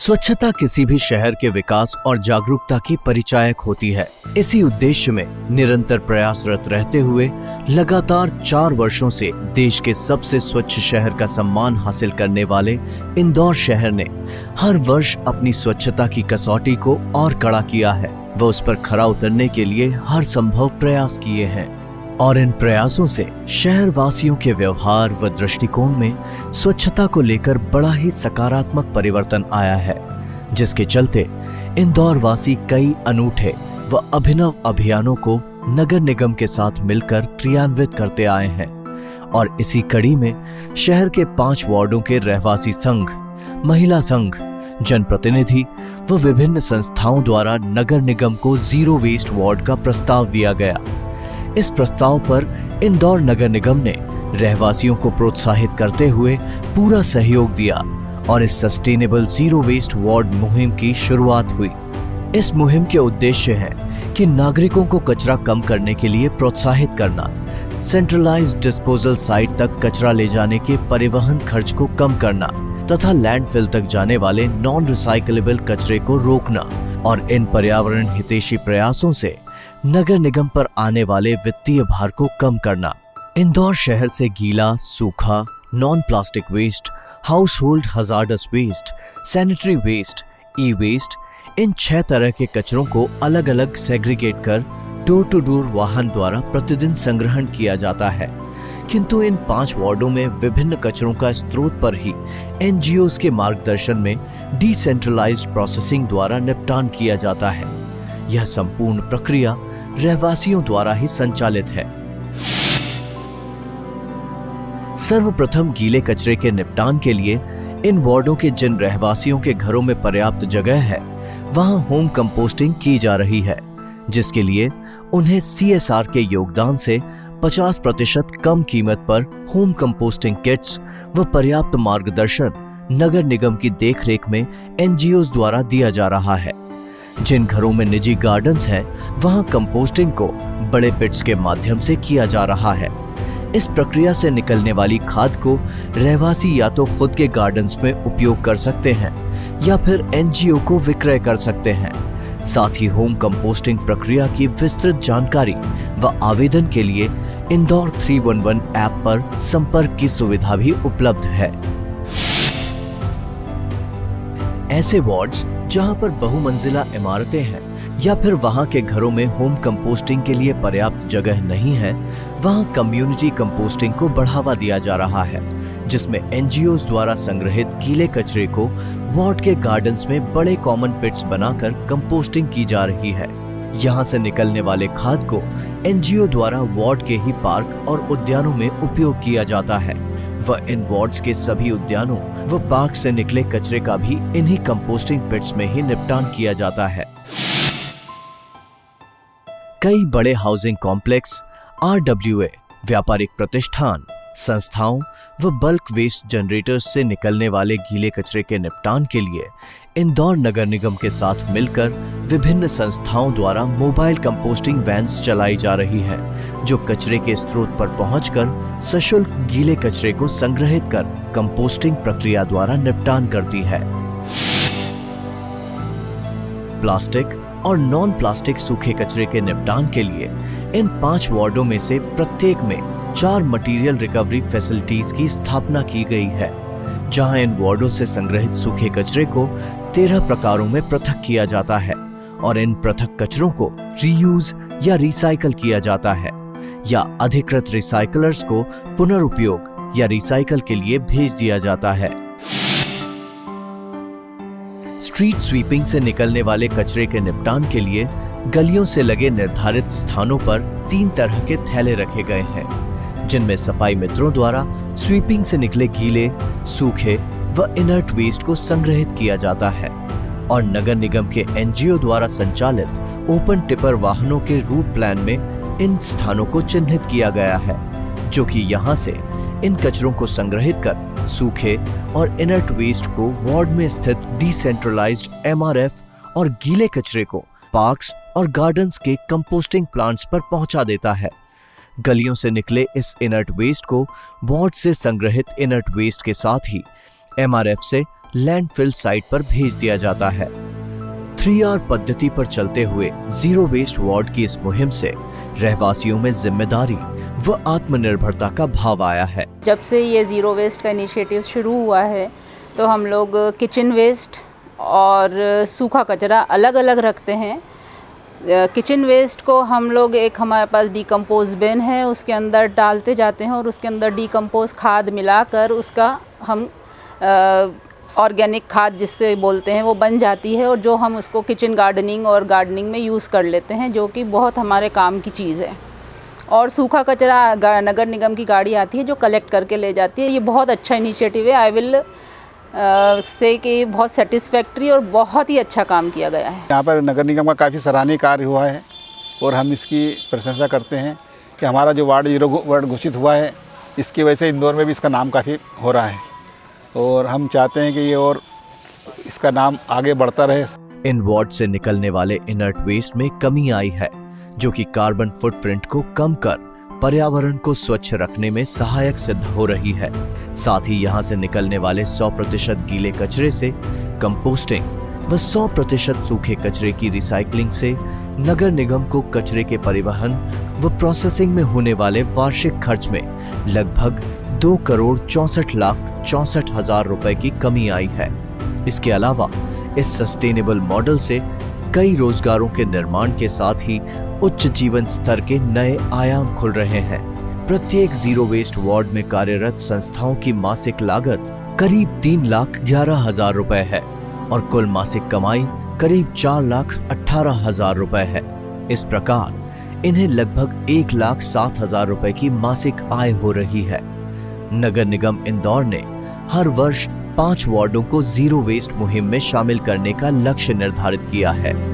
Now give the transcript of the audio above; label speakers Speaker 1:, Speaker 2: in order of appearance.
Speaker 1: स्वच्छता किसी भी शहर के विकास और जागरूकता की परिचायक होती है। इसी उद्देश्य में निरंतर प्रयासरत रहते हुए लगातार 4 वर्षों से देश के सबसे स्वच्छ शहर का सम्मान हासिल करने वाले इंदौर शहर ने हर वर्ष अपनी स्वच्छता की कसौटी को और कड़ा किया है। वह उस पर खरा उतरने के लिए हर संभव प्रयास किए हैं और इन प्रयासों से शहर वासियों के व्यवहार व दृष्टिकोण में स्वच्छता को लेकर बड़ा ही सकारात्मक परिवर्तन आया है, जिसके चलते इंदौर वासी कई अनूठे व अभिनव अभियानों को नगर निगम के साथ मिलकर क्रियान्वित करते आए हैं। और इसी कड़ी में शहर के 5 वार्डों के रहवासी संघ, महिला संघ, जनप्रतिनिधि व विभिन्न संस्थाओं द्वारा नगर निगम को जीरो वेस्ट वार्ड का प्रस्ताव दिया गया। इस प्रस्ताव पर इंदौर नगर निगम ने रहवासियों को प्रोत्साहित करते हुए पूरा सहयोग दिया और इस सस्टेनेबल जीरो वेस्ट वार्ड मुहिम की शुरुआत हुई। इस मुहिम के उद्देश्य है कि नागरिकों को कचरा कम करने के लिए प्रोत्साहित करना, सेंट्रलाइज्ड डिस्पोजल साइट तक कचरा ले जाने के परिवहन खर्च को कम करना तथा लैंडफिल तक जाने वाले नॉन रिसाइकलेबल कचरे को रोकना और इन पर्यावरण हितैषी प्रयासों से नगर निगम पर आने वाले वित्तीय भार को कम करना। इंदौर शहर से गीला, सूखा, non plastic waste, household hazardous waste, sanitary waste, E waste, इन 6 तरह के कचरों को अलग अलग सेग्रीगेट कर डोर टू डोर वाहन द्वारा प्रतिदिन संग्रहण किया जाता है। किंतु इन 5 वार्डों में विभिन्न कचरों का स्रोत पर ही एनजीओज के मार्गदर्शन में डिसेंट्रलाइज्ड प्रोसेसिंग द्वारा निपटान किया जाता है। यह संपूर्ण प्रक्रिया रहवासियों द्वारा ही संचालित है। सर्वप्रथम गीले कचरे के निपटान के लिए इन वार्डों के जिन रहवासियों के घरों में पर्याप्त जगह है, वहां होम कंपोस्टिंग की जा रही है, जिसके लिए उन्हें सीएसआर के योगदान से 50% कम कीमत पर होम कंपोस्टिंग किट्स व पर्याप्त मार्गदर्शन नगर निगम की देखरेख में एनजीओज द्वारा दिया जा रहा है। जिन घरों में निजी गार्डन्स हैं, वहां कंपोस्टिंग को बड़े पिट्स के माध्यम से किया जा रहा है। इस प्रक्रिया से निकलने वाली खाद को रहवासी या तो खुद के गार्डन्स में उपयोग कर सकते हैं या फिर एनजीओ को विक्रय कर सकते हैं। साथ ही होम कंपोस्टिंग प्रक्रिया की विस्तृत जानकारी व आवेदन के लिए इंदौर 311 ऐप पर संपर्क की सुविधा भी उपलब्ध है। ऐसे वार्ड्स जहां पर बहुमंजिला इमारतें हैं या फिर वहां के घरों में होम कंपोस्टिंग के लिए पर्याप्त जगह नहीं है, वहां कम्युनिटी कंपोस्टिंग को बढ़ावा दिया जा रहा है, जिसमें एनजीओज द्वारा संग्रहित गीले कचरे को वार्ड के गार्डन्स में बड़े कॉमन पिट्स बनाकर कंपोस्टिंग की जा रही है। यहां से निकलने वाले खाद को एनजीओ द्वारा वार्ड के ही पार्क और उद्यानों में उपयोग किया जाता है व इन वार्ड्स के सभी उद्यानों व पार्क से निकले कचरे का भी इन्हीं कंपोस्टिंग पिट्स में ही निपटान किया जाता है। कई बड़े हाउसिंग कॉम्प्लेक्स, आरडब्ल्यूए, व्यापारिक प्रतिष्ठान, संस्थाओं व बल्क वेस्ट जनरेटर्स से निकलने वाले गीले कचरे के निपटान के लिए इंदौर नगर निगम के साथ मिलकर विभिन्न संस्थाओं द्वारा मोबाइल कंपोस्टिंग वैन्स चलाई जा रही है, जो कचरे के स्रोत पर पहुंचकर सशुल्क गीले कचरे को संग्रहित कर कंपोस्टिंग प्रक्रिया द्वारा निपटान करती है। प्लास्टिक और नॉन प्लास्टिक सूखे कचरे के निपटान के लिए इन 5 वार्डों में से प्रत्येक में 4 मटेरियल रिकवरी फैसिलिटीज की स्थापना की गई है, जहां इन वार्डों से संग्रहित सूखे कचरे को 13 प्रकारों में पृथक किया जाता है और इन पृथक कचरों को रीयूज या रिसाइकल किया जाता है या अधिकृत रिसाइकलर्स को पुनर्उपयोग या रिसाइकल के लिए भेज दिया जाता है। स्ट्रीट स्वीपिंग से निकलने वाले कचरे के निपटान के लिए गलियों से लगे निर्धारित स्थानों पर 3 तरह के थैले रखे गए हैं, जिनमें सफाई मित्रों द्वारा स्वीपिंग से निकले गीले, सूखे व इनर्ट वेस्ट को संग्रहित किया जाता है और नगर निगम के एनजीओ द्वारा संचालित ओपन टिपर वाहनों के रूट प्लान में इन स्थानों को चिन्हित किया गया है, जो कि यहां से इन कचरों को संग्रहित कर सूखे और इनर्ट वेस्ट को वार्ड में स्थित डिसेंट्रलाइज्ड एमआरएफ और गीले कचरे को पार्क्स और गार्डन्स के कंपोस्टिंग प्लांट्स पर पहुंचा देता है। गलियों से निकले इस इनर्ट वेस्ट को वार्ड से संग्रहित इनर्ट वेस्ट के साथ ही एमआरएफ से लैंडफिल साइट पर भेज दिया जाता है। 3R पद्धति पर चलते हुए जीरो वेस्ट वार्ड की इस मुहिम से रहवासियों में जिम्मेदारी व आत्मनिर्भरता का भाव आया है।
Speaker 2: जब से ये ज़ीरो वेस्ट का इनिशिएटिव शुरू हुआ है तो हम लोग किचन वेस्ट और सूखा कचरा अलग अलग रखते हैं। किचन वेस्ट को हम लोग हमारे पास डीकम्पोज बिन है, उसके अंदर डालते जाते हैं और उसके अंदर डीकम्पोज खाद मिलाकर उसका हम ऑर्गेनिक खाद जिससे बोलते हैं वो बन जाती है और जो हम उसको किचन गार्डनिंग और गार्डनिंग में यूज़ कर लेते हैं, जो कि बहुत हमारे काम की चीज़ है। और सूखा कचरा नगर निगम की गाड़ी आती है जो कलेक्ट करके ले जाती है। ये बहुत अच्छा इनिशिएटिव है। आई विल से कि बहुत सेटिस्फैक्ट्री और बहुत ही अच्छा काम किया गया है।
Speaker 3: यहाँ पर नगर निगम का काफ़ी सराहनीय कार्य हुआ है और हम इसकी प्रशंसा करते हैं कि हमारा जो वार्ड 0 वार्ड घोषित हुआ है, इसकी वजह से इंदौर में भी इसका नाम काफ़ी हो रहा है और हम चाहते हैं कि ये और इसका नाम आगे बढ़ता रहे।
Speaker 1: इन वार्ड से निकलने वाले इनर्ट वेस्ट में कमी आई है, जो कि कार्बन फुटप्रिंट को कम कर पर्यावरण को स्वच्छ रखने में सहायक सिद्ध हो रही है। साथ ही यहाँ से निकलने वाले 100% गीले कचरे से कंपोस्टिंग व 100% सूखे कचरे की रिसाइकलिंग से नगर निगम को कचरे के परिवहन व प्रोसेसिंग में होने वाले वार्षिक खर्च में लगभग 2,64,64,00,000 रुपए की कमी आई है। इसके अलावा इस सस्टेनेबल मॉडल से कई रोजगारों के निर्माण के साथ ही उच्च जीवन स्तर के नए आयाम खुल रहे हैं। प्रत्येक जीरो वेस्ट वार्ड में कार्यरत संस्थाओं की मासिक लागत करीब 3,11,000 रुपए है और कुल मासिक कमाई करीब 4,18,000 रुपए है। इस प्रकार इन्हें लगभग 1,07,000 रुपए की मासिक आय हो रही है। नगर निगम इंदौर ने हर वर्ष 5 वार्डों को जीरो वेस्ट मुहिम में शामिल करने का लक्ष्य निर्धारित किया है।